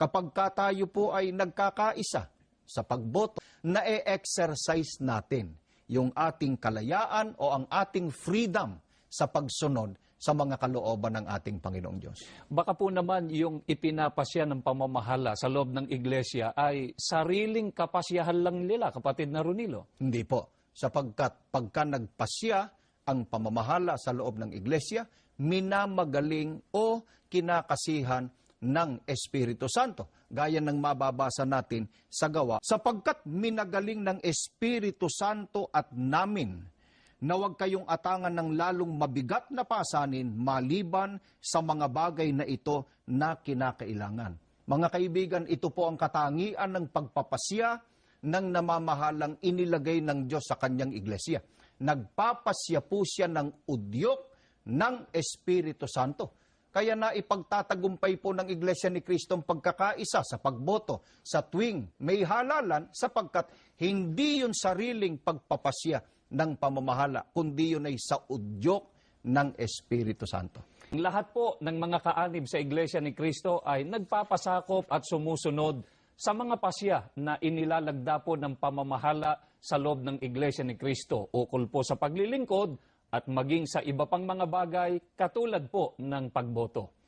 Kapag tayo po ay nagkakaisa sa pagboto, na-exercise natin yung ating kalayaan o ang ating freedom sa pagsunod sa mga kalooban ng ating Panginoong Diyos. Baka po naman yung ipinapasya ng pamamahala sa loob ng iglesia ay sariling kapasyahan lang nila, kapatid na Ronilo. Hindi po, sapagkat pagka nagpasya ang pamamahala sa loob ng iglesia, minamagaling o kinakasihan ng Espiritu Santo. Gaya ng mababasa natin sa Gawa, sapagkat minagaling ng Espiritu Santo at namin na huwag kayong atangan ng lalong mabigat na pasanin maliban sa mga bagay na ito na kinakailangan. Mga kaibigan, ito po ang katangian ng pagpapasya ng namamahalang inilagay ng Diyos sa kanyang iglesia. Nagpapasya po siya ng udyok ng Espiritu Santo. Kaya na ipagtatagumpay po ng Iglesia ni Cristo ang pagkakaisa sa pagboto sa tuwing may halalan sapagkat hindi yun sariling pagpapasya ng pamamahala, kundi yun ay sa udyok ng Espiritu Santo. Lahat po ng mga kaanib sa Iglesia ni Cristo ay nagpapasakop at sumusunod sa mga pasya na inilalagda po ng pamamahala sa loob ng Iglesia ni Cristo, ukol po sa paglilingkod at maging sa iba pang mga bagay katulad po ng pagboto.